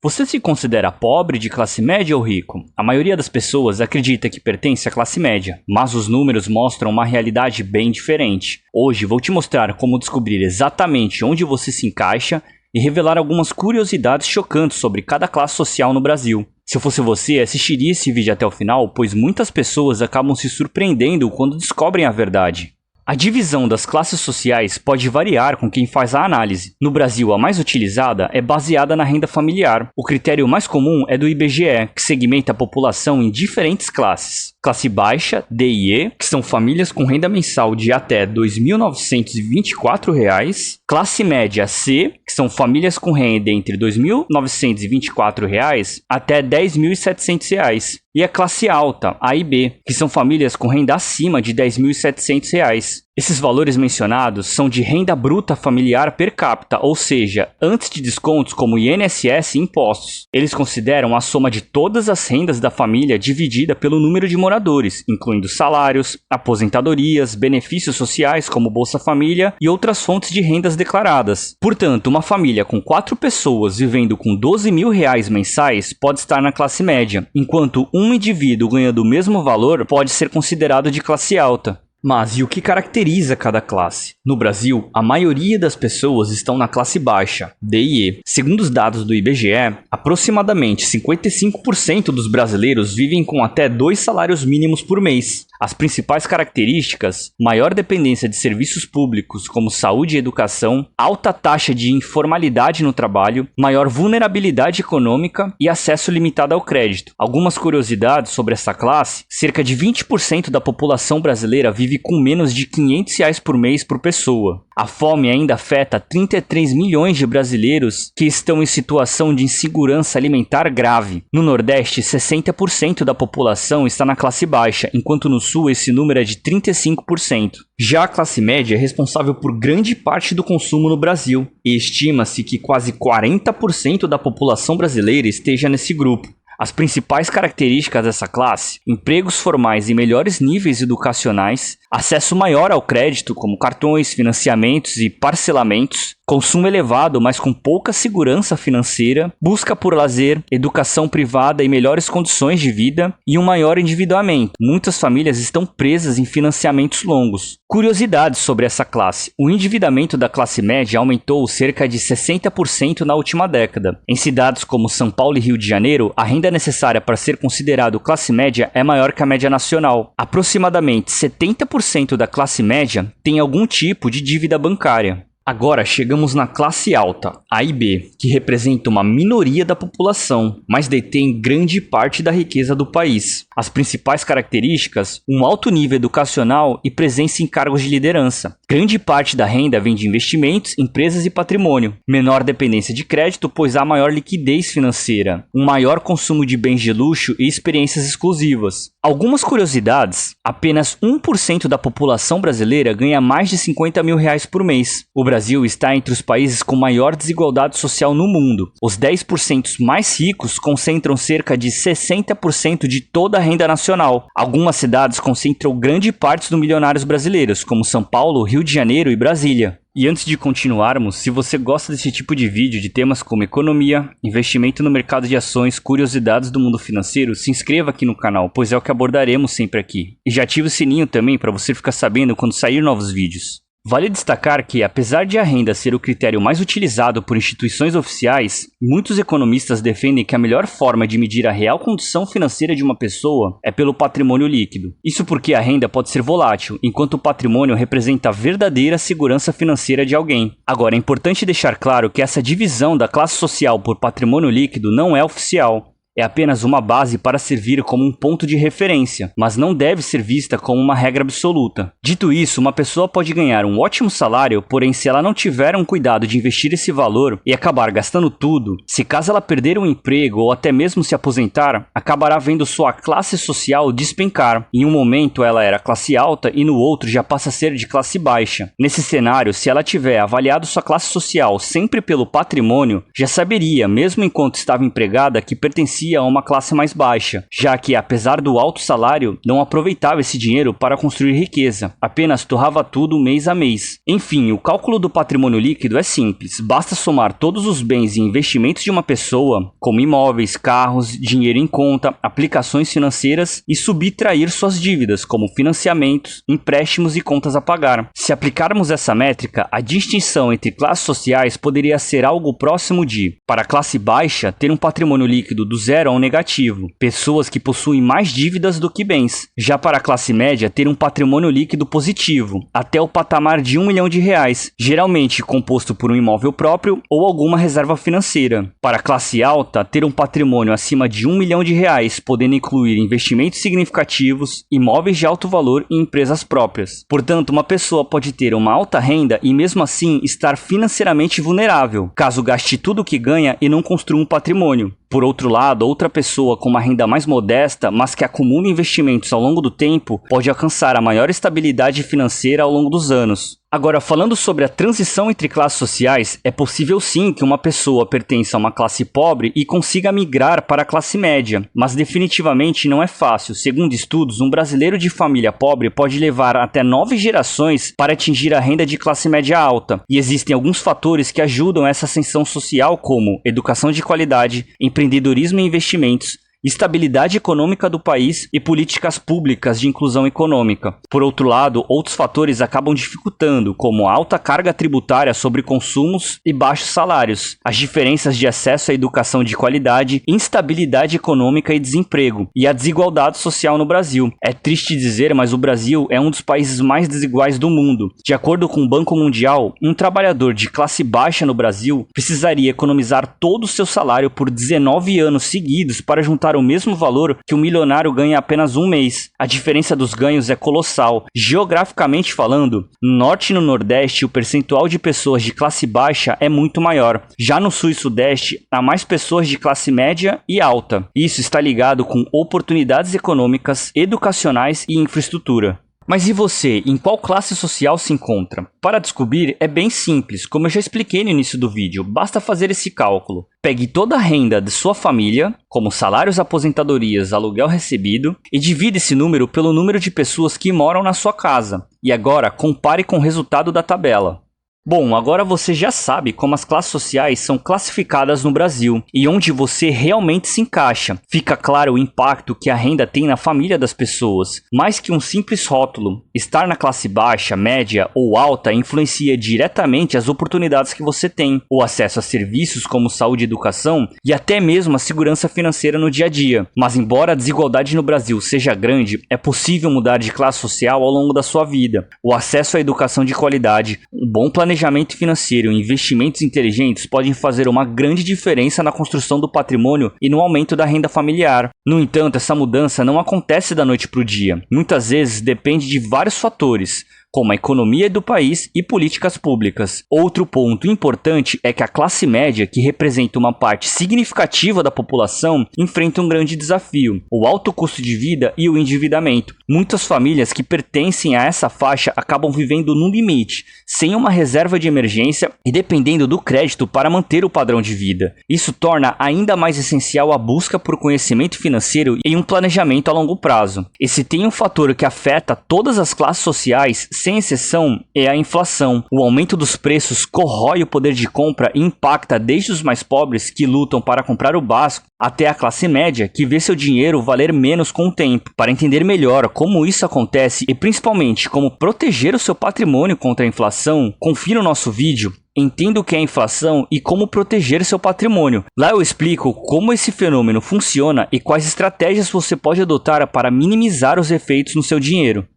Você se considera pobre, de classe média ou rico? A maioria das pessoas acredita que pertence à classe média, mas os números mostram uma realidade bem diferente. Hoje vou te mostrar como descobrir exatamente onde você se encaixa e revelar algumas curiosidades chocantes sobre cada classe social no Brasil. Se eu fosse você, assistiria esse vídeo até o final, pois muitas pessoas acabam se surpreendendo quando descobrem a verdade. A divisão das classes sociais pode variar com quem faz a análise. No Brasil, a mais utilizada é baseada na renda familiar. O critério mais comum é do IBGE, que segmenta a população em diferentes classes. Classe baixa, D e E, que são famílias com renda mensal de até R$ 2.924. Classe média C, que são famílias com renda entre R$ 2.924 até R$ 10.700. E a classe alta, A e B, que são famílias com renda acima de R$ 10.700. Esses valores mencionados são de renda bruta familiar per capita, ou seja, antes de descontos como INSS e impostos. Eles consideram a soma de todas as rendas da família dividida pelo número de moradores, incluindo salários, aposentadorias, benefícios sociais como Bolsa Família e outras fontes de rendas declaradas. Portanto, uma família com 4 pessoas vivendo com R$ 12.000 mensais pode estar na classe média, enquanto um indivíduo ganhando o mesmo valor pode ser considerado de classe alta. Mas e o que caracteriza cada classe? No Brasil, a maioria das pessoas estão na classe baixa, D e E. Segundo os dados do IBGE, aproximadamente 55% dos brasileiros vivem com até 2 salários mínimos por mês. As principais características: maior dependência de serviços públicos como saúde e educação, alta taxa de informalidade no trabalho, maior vulnerabilidade econômica e acesso limitado ao crédito. Algumas curiosidades sobre essa classe: cerca de 20% da população brasileira vive com menos de R$ 500 por mês por pessoa. A fome ainda afeta 33 milhões de brasileiros que estão em situação de insegurança alimentar grave. No Nordeste, 60% da população está na classe baixa, enquanto no Sul esse número é de 35%. Já a classe média é responsável por grande parte do consumo no Brasil, e estima-se que quase 40% da população brasileira esteja nesse grupo. As principais características dessa classe: empregos formais e melhores níveis educacionais, acesso maior ao crédito como cartões, financiamentos e parcelamentos, consumo elevado mas com pouca segurança financeira, busca por lazer, educação privada e melhores condições de vida e um maior endividamento. Muitas famílias estão presas em financiamentos longos. Curiosidades sobre essa classe: o endividamento da classe média aumentou cerca de 60% na última década. Em cidades como São Paulo e Rio de Janeiro, a renda necessária para ser considerado classe média é maior que a média nacional. Aproximadamente 70% da classe média tem algum tipo de dívida bancária. Agora chegamos na classe alta, A e B, que representa uma minoria da população, mas detém grande parte da riqueza do país. As principais características: um alto nível educacional e presença em cargos de liderança. Grande parte da renda vem de investimentos, empresas e patrimônio. Menor dependência de crédito, pois há maior liquidez financeira. Um maior consumo de bens de luxo e experiências exclusivas. Algumas curiosidades: apenas 1% da população brasileira ganha mais de R$ 50 mil por mês. O Brasil está entre os países com maior desigualdade social no mundo. Os 10% mais ricos concentram cerca de 60% de toda a renda nacional. Algumas cidades concentram grande parte dos milionários brasileiros, como São Paulo, Rio de Janeiro e Brasília. E antes de continuarmos, se você gosta desse tipo de vídeo de temas como economia, investimento no mercado de ações, curiosidades do mundo financeiro, se inscreva aqui no canal, pois é o que abordaremos sempre aqui. E já ative o sininho também para você ficar sabendo quando sair novos vídeos. Vale destacar que, apesar de a renda ser o critério mais utilizado por instituições oficiais, muitos economistas defendem que a melhor forma de medir a real condição financeira de uma pessoa é pelo patrimônio líquido. Isso porque a renda pode ser volátil, enquanto o patrimônio representa a verdadeira segurança financeira de alguém. Agora, é importante deixar claro que essa divisão da classe social por patrimônio líquido não é oficial. É apenas uma base para servir como um ponto de referência, mas não deve ser vista como uma regra absoluta. Dito isso, uma pessoa pode ganhar um ótimo salário, porém se ela não tiver um cuidado de investir esse valor e acabar gastando tudo, se caso ela perder um emprego ou até mesmo se aposentar, acabará vendo sua classe social despencar. Em um momento ela era classe alta e no outro já passa a ser de classe baixa. Nesse cenário, se ela tiver avaliado sua classe social sempre pelo patrimônio, já saberia, mesmo enquanto estava empregada, que pertencia pertencia a uma classe mais baixa, já que, apesar do alto salário, não aproveitava esse dinheiro para construir riqueza, apenas torrava tudo mês a mês. Enfim, o cálculo do patrimônio líquido é simples, basta somar todos os bens e investimentos de uma pessoa, como imóveis, carros, dinheiro em conta, aplicações financeiras, e subtrair suas dívidas, como financiamentos, empréstimos e contas a pagar. Se aplicarmos essa métrica, a distinção entre classes sociais poderia ser algo próximo de, para a classe baixa, ter um patrimônio líquido do zero ao negativo, pessoas que possuem mais dívidas do que bens. Já para a classe média, ter um patrimônio líquido positivo, até o patamar de R$1 milhão, geralmente composto por um imóvel próprio ou alguma reserva financeira. Para a classe alta, ter um patrimônio acima de R$1 milhão, podendo incluir investimentos significativos, imóveis de alto valor e empresas próprias. Portanto, uma pessoa pode ter uma alta renda e mesmo assim estar financeiramente vulnerável, caso gaste tudo o que ganha e não construa um patrimônio. Por outro lado, outra pessoa com uma renda mais modesta, mas que acumula investimentos ao longo do tempo, pode alcançar a maior estabilidade financeira ao longo dos anos. Agora, falando sobre a transição entre classes sociais, é possível sim que uma pessoa pertença a uma classe pobre e consiga migrar para a classe média, mas definitivamente não é fácil. Segundo estudos, um brasileiro de família pobre pode levar até 9 gerações para atingir a renda de classe média alta, e existem alguns fatores que ajudam essa ascensão social, como educação de qualidade, empreendedorismo e investimentos, estabilidade econômica do país e políticas públicas de inclusão econômica. Por outro lado, outros fatores acabam dificultando, como a alta carga tributária sobre consumos e baixos salários, as diferenças de acesso à educação de qualidade, instabilidade econômica e desemprego, e a desigualdade social no Brasil. É triste dizer, mas o Brasil é um dos países mais desiguais do mundo. De acordo com o Banco Mundial, um trabalhador de classe baixa no Brasil precisaria economizar todo o seu salário por 19 anos seguidos para juntar o mesmo valor que um milionário ganha apenas um mês. A diferença dos ganhos é colossal. Geograficamente falando, no norte e no nordeste o percentual de pessoas de classe baixa é muito maior. Já no sul e sudeste, há mais pessoas de classe média e alta. Isso está ligado com oportunidades econômicas, educacionais e infraestrutura. Mas e você, em qual classe social se encontra? Para descobrir é bem simples, como eu já expliquei no início do vídeo, basta fazer esse cálculo. Pegue toda a renda de sua família, como salários, aposentadorias, aluguel recebido, e divida esse número pelo número de pessoas que moram na sua casa. E agora, compare com o resultado da tabela. Bom, agora você já sabe como as classes sociais são classificadas no Brasil e onde você realmente se encaixa. Fica claro o impacto que a renda tem na família das pessoas. Mais que um simples rótulo, estar na classe baixa, média ou alta influencia diretamente as oportunidades que você tem, o acesso a serviços como saúde e educação e até mesmo a segurança financeira no dia a dia. Mas embora a desigualdade no Brasil seja grande, é possível mudar de classe social ao longo da sua vida. O acesso à educação de qualidade, um bom planejamento financeiro e investimentos inteligentes podem fazer uma grande diferença na construção do patrimônio e no aumento da renda familiar. No entanto, essa mudança não acontece da noite para o dia. Muitas vezes depende de vários fatores, como a economia do país e políticas públicas. Outro ponto importante é que a classe média, que representa uma parte significativa da população, enfrenta um grande desafio: o alto custo de vida e o endividamento. Muitas famílias que pertencem a essa faixa acabam vivendo no limite, sem uma reserva de emergência e dependendo do crédito para manter o padrão de vida. Isso torna ainda mais essencial a busca por conhecimento financeiro e um planejamento a longo prazo. E se tem um fator que afeta todas as classes sociais, sem exceção, é a inflação. O aumento dos preços corrói o poder de compra e impacta desde os mais pobres, que lutam para comprar o básico, até a classe média, que vê seu dinheiro valer menos com o tempo. Para entender melhor como isso acontece e principalmente como proteger o seu patrimônio contra a inflação, confira o nosso vídeo Entenda o que é inflação e como proteger seu patrimônio. Lá eu explico como esse fenômeno funciona e quais estratégias você pode adotar para minimizar os efeitos no seu dinheiro.